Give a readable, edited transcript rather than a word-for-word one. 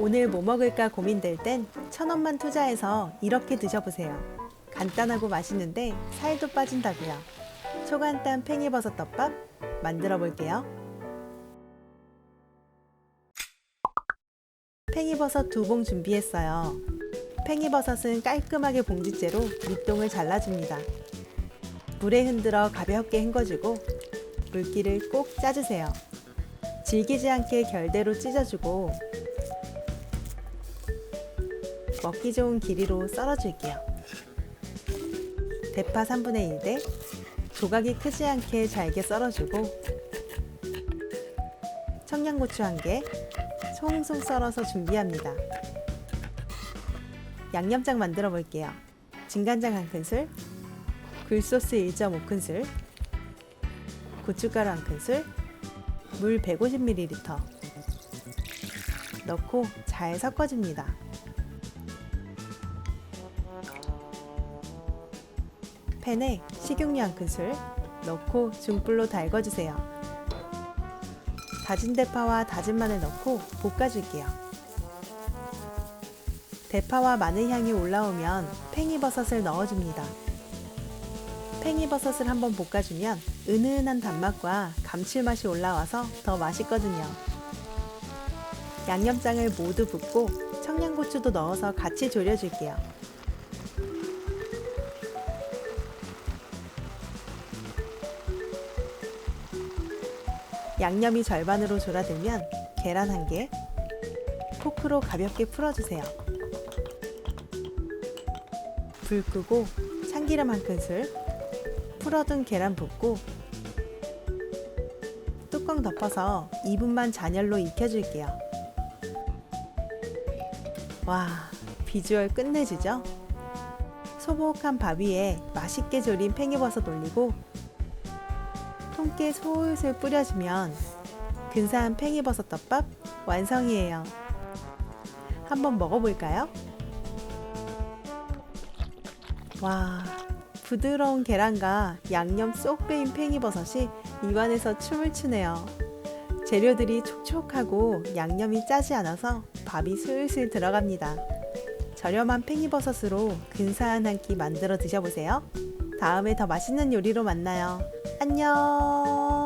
오늘 뭐 먹을까 고민될 땐 1,000원만 투자해서 이렇게 드셔보세요. 간단하고 맛있는데 살도 빠진다고요. 초간단 팽이버섯 덮밥 만들어 볼게요. 팽이버섯 2봉 준비했어요. 팽이버섯은 깔끔하게 봉지째로 밑동을 잘라줍니다. 물에 흔들어 가볍게 헹궈주고 물기를 꼭 짜주세요. 질기지 않게 결대로 찢어주고 먹기 좋은 길이로 썰어줄게요. 대파 3분의 1대 조각이 크지 않게 잘게 썰어주고 청양고추 1개 송송 썰어서 준비합니다. 양념장 만들어 볼게요. 진간장 1큰술, 굴소스 1.5큰술, 고춧가루 1큰술, 물 150ml 넣고 잘 섞어줍니다. 팬에 식용유 1큰술 넣고 중불로 달궈주세요. 다진 대파와 다진 마늘 넣고 볶아줄게요. 대파와 마늘 향이 올라오면 팽이버섯을 넣어줍니다. 팽이버섯을 한번 볶아주면 은은한 단맛과 감칠맛이 올라와서 더 맛있거든요. 양념장을 모두 붓고 청양고추도 넣어서 같이 졸여줄게요. 양념이 절반으로 졸아들면 계란 1개, 포크로 가볍게 풀어주세요. 불 끄고 참기름 1큰술, 풀어둔 계란 붓고 뚜껑 덮어서 2분만 잔열로 익혀줄게요. 와, 비주얼 끝내주죠? 소복한 밥 위에 맛있게 졸인 팽이버섯 올리고 통깨 솔솔 뿌려주면 근사한 팽이버섯 덮밥 완성이에요. 한번 먹어볼까요? 와, 부드러운 계란과 양념 쏙 배인 팽이버섯이 입안에서 춤을 추네요. 재료들이 촉촉하고 양념이 짜지 않아서 밥이 슬슬 들어갑니다. 저렴한 팽이버섯으로 근사한 한 끼 만들어 드셔보세요. 다음에 더 맛있는 요리로 만나요. 안녕.